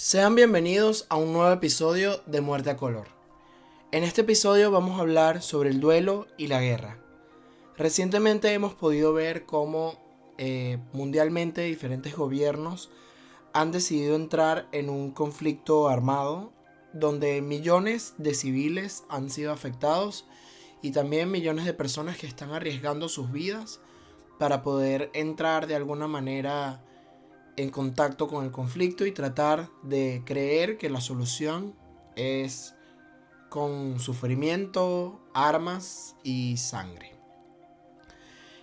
Sean bienvenidos a un nuevo episodio de Muerte a Color. En este episodio vamos a hablar sobre el duelo y la guerra. Recientemente hemos podido ver cómo mundialmente diferentes gobiernos han decidido entrar en un conflicto armado donde millones de civiles han sido afectados y también millones de personas que están arriesgando sus vidas para poder entrar de alguna manera en contacto con el conflicto y tratar de creer que la solución es con sufrimiento, armas y sangre.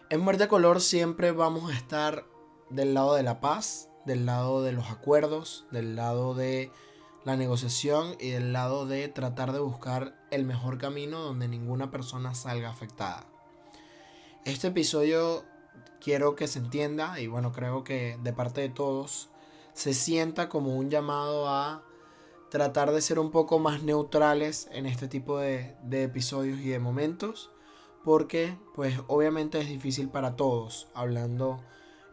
En Muerte a Color siempre vamos a estar del lado de la paz, del lado de los acuerdos, del lado de la negociación y del lado de tratar de buscar el mejor camino donde ninguna persona salga afectada. Este episodio quiero que se entienda, y bueno, creo que de parte de todos, se sienta como un llamado a tratar de ser un poco más neutrales en este tipo de episodios y de momentos, porque pues obviamente es difícil para todos, hablando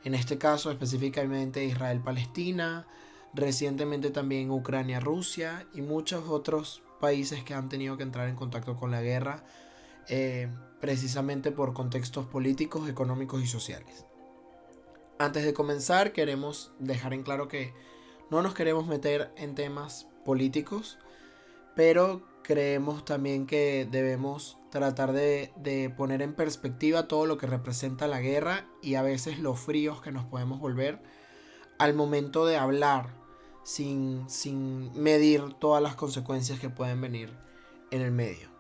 en este caso específicamente de Israel-Palestina, recientemente también Ucrania-Rusia y muchos otros países que han tenido que entrar en contacto con la guerra, precisamente por contextos políticos, económicos y sociales. Antes de comenzar, queremos dejar en claro que no nos queremos meter en temas políticos, pero creemos también que debemos tratar de poner en perspectiva todo lo que representa la guerra y a veces lo fríos que nos podemos volver al momento de hablar sin medir todas las consecuencias que pueden venir en el medio.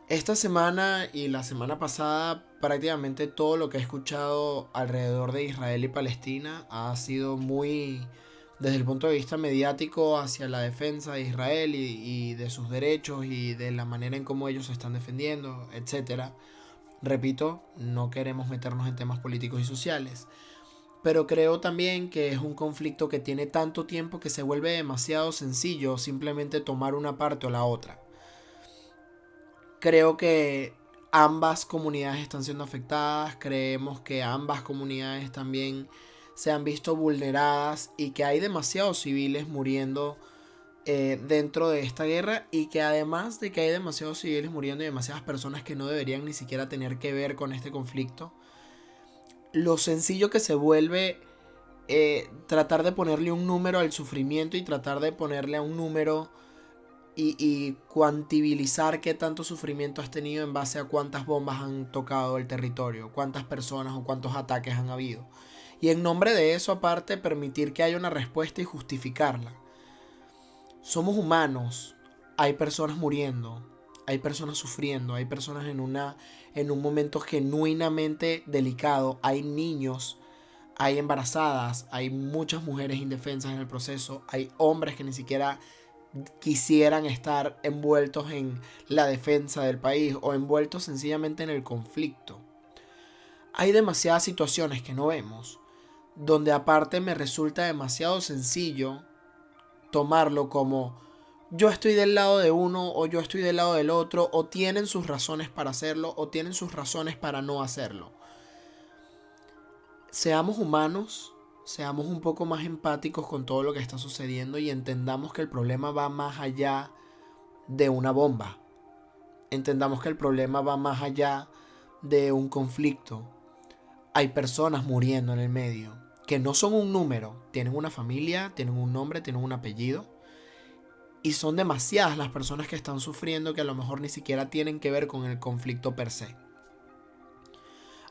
Esta semana y la semana pasada, prácticamente todo lo que he escuchado alrededor de Israel y Palestina ha sido muy, desde el punto de vista mediático, hacia la defensa de Israel y de sus derechos y de la manera en cómo ellos se están defendiendo, etcétera. Repito, no queremos meternos en temas políticos y sociales, pero creo también que es un conflicto que tiene tanto tiempo que se vuelve demasiado sencillo simplemente tomar una parte o la otra. Creo que ambas comunidades están siendo afectadas, creemos que ambas comunidades también se han visto vulneradas y que hay demasiados civiles muriendo dentro de esta guerra, y que además de que hay demasiados civiles muriendo y demasiadas personas que no deberían ni siquiera tener que ver con este conflicto, lo sencillo que se vuelve tratar de ponerle un número al sufrimiento y tratar de ponerle a un número y cuantibilizar qué tanto sufrimiento has tenido en base a cuántas bombas han tocado el territorio, cuántas personas o cuántos ataques han habido. Y en nombre de eso, aparte, permitir que haya una respuesta y justificarla. Somos humanos, hay personas muriendo, hay personas sufriendo, hay personas en un momento genuinamente delicado, hay niños, hay embarazadas, hay muchas mujeres indefensas en el proceso, hay hombres que ni siquiera quisieran estar envueltos en la defensa del país o envueltos sencillamente en el conflicto. Hay demasiadas situaciones que no vemos, donde aparte me resulta demasiado sencillo tomarlo como yo estoy del lado de uno o yo estoy del lado del otro, o tienen sus razones para hacerlo o tienen sus razones para no hacerlo. Seamos humanos, seamos un poco más empáticos con todo lo que está sucediendo y entendamos que el problema va más allá de una bomba. Entendamos que el problema va más allá de un conflicto. Hay personas muriendo en el medio, que no son un número, tienen una familia, tienen un nombre, tienen un apellido, y son demasiadas las personas que están sufriendo que a lo mejor ni siquiera tienen que ver con el conflicto per se.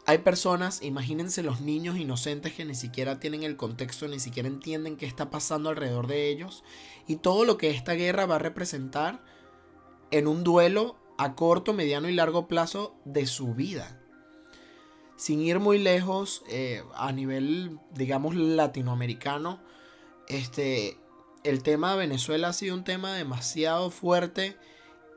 Hay personas, imagínense los niños inocentes que ni siquiera tienen el contexto, ni siquiera entienden qué está pasando alrededor de ellos, y todo lo que esta guerra va a representar en un duelo a corto, mediano y largo plazo de su vida. Sin ir muy lejos, a nivel, digamos, latinoamericano, el tema de Venezuela ha sido un tema demasiado fuerte,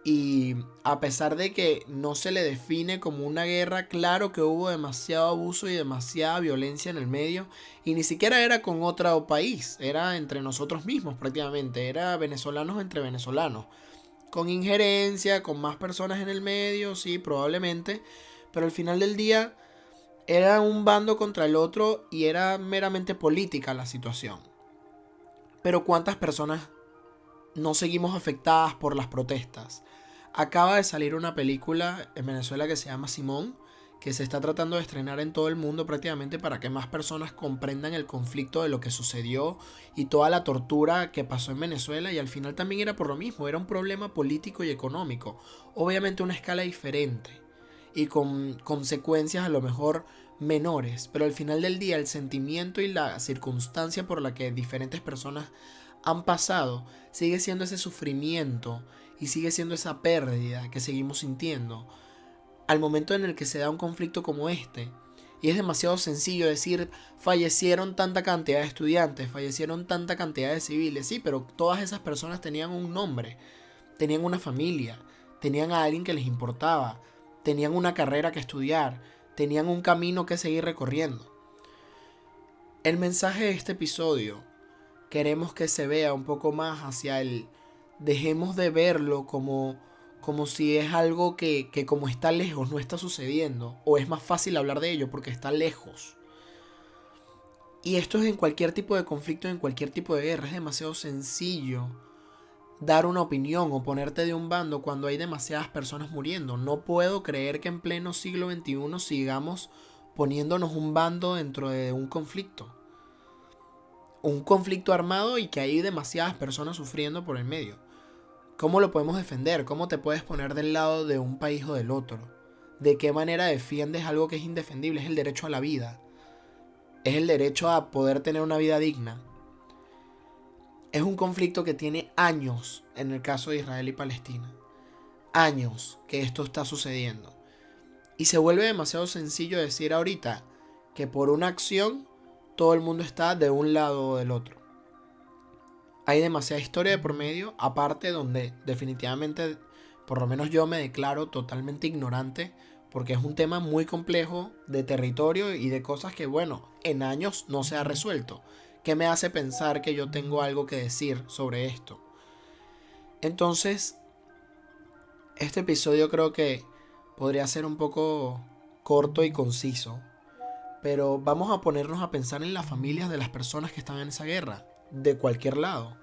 y a pesar de que no se le define como una guerra, claro que hubo demasiado abuso y demasiada violencia en el medio, y ni siquiera era con otro país, era entre nosotros mismos prácticamente, era venezolanos entre venezolanos, con injerencia, con más personas en el medio, sí, probablemente, pero al final del día era un bando contra el otro y era meramente política la situación. Pero ¿cuántas personas no seguimos afectadas por las protestas? Acaba de salir una película en Venezuela que se llama Simón, que se está tratando de estrenar en todo el mundo prácticamente para que más personas comprendan el conflicto de lo que sucedió y toda la tortura que pasó en Venezuela, y al final también era por lo mismo, era un problema político y económico, obviamente a una escala diferente y con consecuencias a lo mejor menores, pero al final del día el sentimiento y la circunstancia por la que diferentes personas han pasado sigue siendo ese sufrimiento y sigue siendo esa pérdida que seguimos sintiendo al momento en el que se da un conflicto como este. Y es demasiado sencillo decir, fallecieron tanta cantidad de estudiantes, fallecieron tanta cantidad de civiles. Sí, pero todas esas personas tenían un nombre, tenían una familia, tenían a alguien que les importaba, tenían una carrera que estudiar, tenían un camino que seguir recorriendo. El mensaje de este episodio queremos que se vea un poco más hacia el dejemos de verlo como si es algo que como está lejos no está sucediendo, o es más fácil hablar de ello porque está lejos. Y esto es en cualquier tipo de conflicto, en cualquier tipo de guerra. Es demasiado sencillo dar una opinión o ponerte de un bando cuando hay demasiadas personas muriendo. No puedo creer que en pleno siglo XXI sigamos poniéndonos un bando dentro de un conflicto. Un conflicto armado y que hay demasiadas personas sufriendo por el medio. ¿Cómo lo podemos defender? ¿Cómo te puedes poner del lado de un país o del otro? ¿De qué manera defiendes algo que es indefendible? Es el derecho a la vida. Es el derecho a poder tener una vida digna. Es un conflicto que tiene años en el caso de Israel y Palestina. Años que esto está sucediendo. Y se vuelve demasiado sencillo decir ahorita que por una acción todo el mundo está de un lado o del otro. Hay demasiada historia de por medio, aparte donde definitivamente, por lo menos yo me declaro totalmente ignorante, porque es un tema muy complejo de territorio y de cosas que, bueno, en años no se ha resuelto. ¿Qué me hace pensar que yo tengo algo que decir sobre esto? Entonces, este episodio creo que podría ser un poco corto y conciso, pero vamos a ponernos a pensar en las familias de las personas que están en esa guerra, de cualquier lado.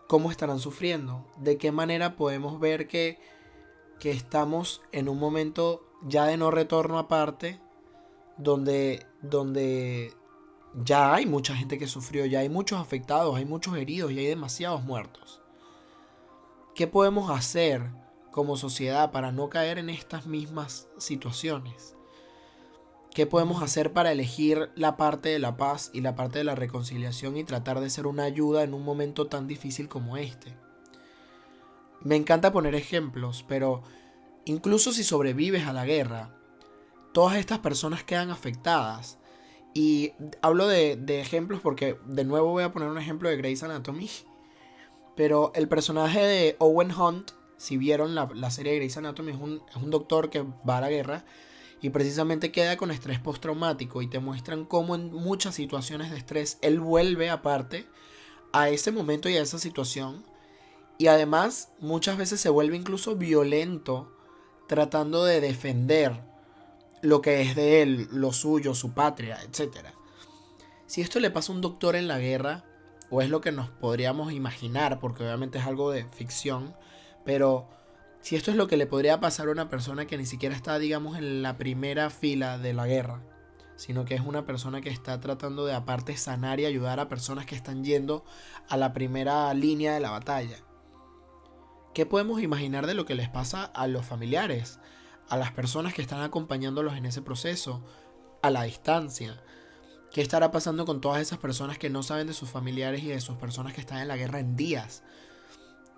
¿Cómo estarán sufriendo? ¿De qué manera podemos ver que estamos en un momento ya de no retorno aparte, donde ya hay mucha gente que sufrió, ya hay muchos afectados, hay muchos heridos y hay demasiados muertos? ¿Qué podemos hacer como sociedad para no caer en estas mismas situaciones? ¿Qué podemos hacer para elegir la parte de la paz y la parte de la reconciliación y tratar de ser una ayuda en un momento tan difícil como este? Me encanta poner ejemplos, pero incluso si sobrevives a la guerra, todas estas personas quedan afectadas. Y hablo de ejemplos porque de nuevo voy a poner un ejemplo de Grey's Anatomy. Pero el personaje de Owen Hunt, si vieron la serie de Grey's Anatomy, es un doctor que va a la guerra y precisamente queda con estrés postraumático, y te muestran cómo en muchas situaciones de estrés él vuelve aparte a ese momento y a esa situación, y además muchas veces se vuelve incluso violento tratando de defender lo que es de él, lo suyo, su patria, etc. Si esto le pasa a un doctor en la guerra, o es lo que nos podríamos imaginar, porque obviamente es algo de ficción, pero si esto es lo que le podría pasar a una persona que ni siquiera está, digamos, en la primera fila de la guerra, sino que es una persona que está tratando de aparte sanar y ayudar a personas que están yendo a la primera línea de la batalla. ¿Qué podemos imaginar de lo que les pasa a los familiares, a las personas que están acompañándolos en ese proceso, a la distancia? ¿Qué estará pasando con todas esas personas que no saben de sus familiares y de sus personas que están en la guerra en días?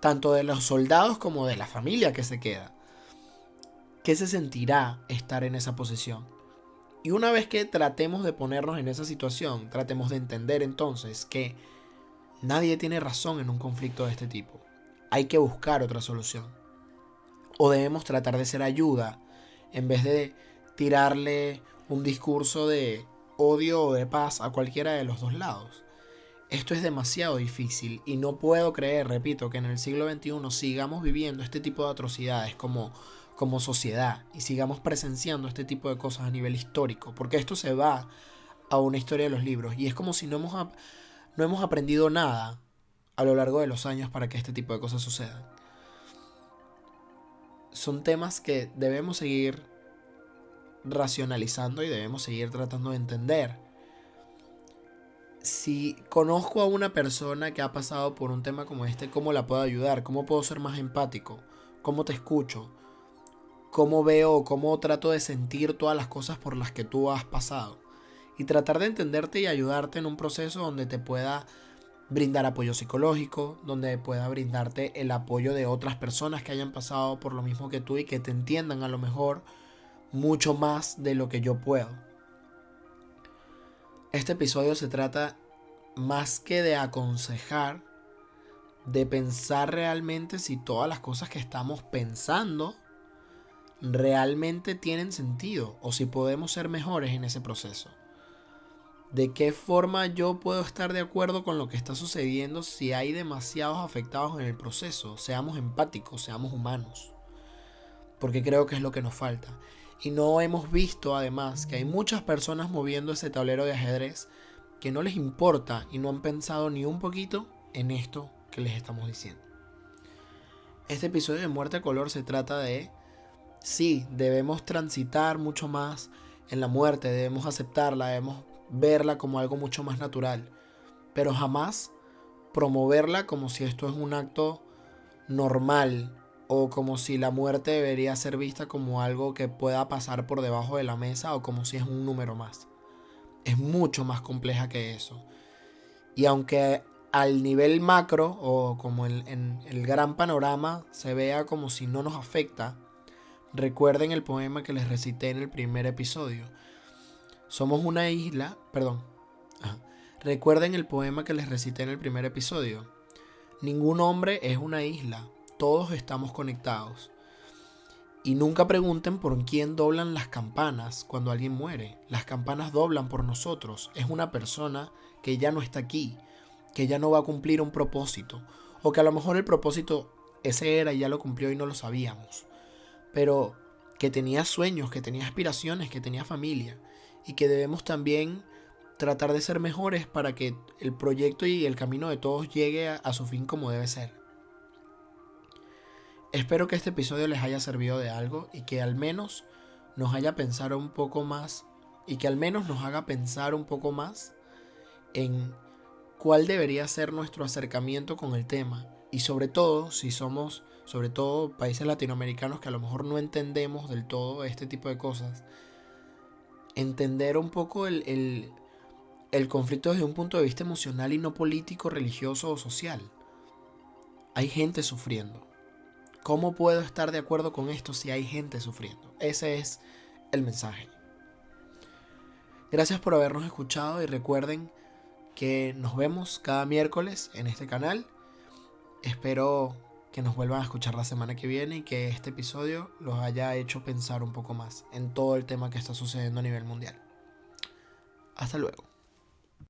Tanto de los soldados como de la familia que se queda. ¿Qué se sentirá estar en esa posición? Y una vez que tratemos de ponernos en esa situación, tratemos de entender entonces que nadie tiene razón en un conflicto de este tipo. Hay que buscar otra solución. O debemos tratar de ser ayuda en vez de tirarle un discurso de odio o de paz a cualquiera de los dos lados. Esto es demasiado difícil y no puedo creer, repito, que en el siglo XXI sigamos viviendo este tipo de atrocidades como sociedad y sigamos presenciando este tipo de cosas a nivel histórico, porque esto se va a una historia de los libros y es como si no hemos no hemos aprendido nada a lo largo de los años para que este tipo de cosas sucedan. Son temas que debemos seguir racionalizando y debemos seguir tratando de entender. Si conozco a una persona que ha pasado por un tema como este, ¿cómo la puedo ayudar? ¿Cómo puedo ser más empático? ¿Cómo te escucho? ¿Cómo veo, cómo trato de sentir todas las cosas por las que tú has pasado? Y tratar de entenderte y ayudarte en un proceso donde te pueda brindar apoyo psicológico, donde pueda brindarte el apoyo de otras personas que hayan pasado por lo mismo que tú y que te entiendan a lo mejor mucho más de lo que yo puedo. Este episodio se trata más que de aconsejar, de pensar realmente si todas las cosas que estamos pensando realmente tienen sentido o si podemos ser mejores en ese proceso. ¿De qué forma yo puedo estar de acuerdo con lo que está sucediendo si hay demasiados afectados en el proceso? Seamos empáticos, seamos humanos. Porque creo que es lo que nos falta. Y no hemos visto además que hay muchas personas moviendo ese tablero de ajedrez que no les importa y no han pensado ni un poquito en esto que les estamos diciendo. Este episodio de Muerte a Color se trata de, sí, debemos transitar mucho más en la muerte, debemos aceptarla, debemos verla como algo mucho más natural, pero jamás promoverla como si esto es un acto normal o como si la muerte debería ser vista como algo que pueda pasar por debajo de la mesa o como si es un número más. Es mucho más compleja que eso. Y aunque al nivel macro o como en el gran panorama se vea como si no nos afecta, recuerden el poema que les recité en el primer episodio. Somos una isla, Recuerden el poema que les recité en el primer episodio. Ningún hombre es una isla, todos estamos conectados. Y nunca pregunten por quién doblan las campanas cuando alguien muere. Las campanas doblan por nosotros. Es una persona que ya no está aquí, que ya no va a cumplir un propósito. O que a lo mejor el propósito ese era y ya lo cumplió y no lo sabíamos. Pero que tenía sueños, que tenía aspiraciones, que tenía familia. Y que debemos también tratar de ser mejores para que el proyecto y el camino de todos llegue a su fin como debe ser. Espero que este episodio les haya servido de algo y que al menos nos haya pensado un poco más y que al menos nos haga pensar un poco más en cuál debería ser nuestro acercamiento con el tema y sobre todo si somos países latinoamericanos que a lo mejor no entendemos del todo este tipo de cosas, entender un poco el conflicto desde un punto de vista emocional y no político, religioso o social. Hay gente sufriendo. ¿Cómo puedo estar de acuerdo con esto si hay gente sufriendo? Ese es el mensaje. Gracias por habernos escuchado y recuerden que nos vemos cada miércoles en este canal. Espero que nos vuelvan a escuchar la semana que viene y que este episodio los haya hecho pensar un poco más en todo el tema que está sucediendo a nivel mundial. Hasta luego.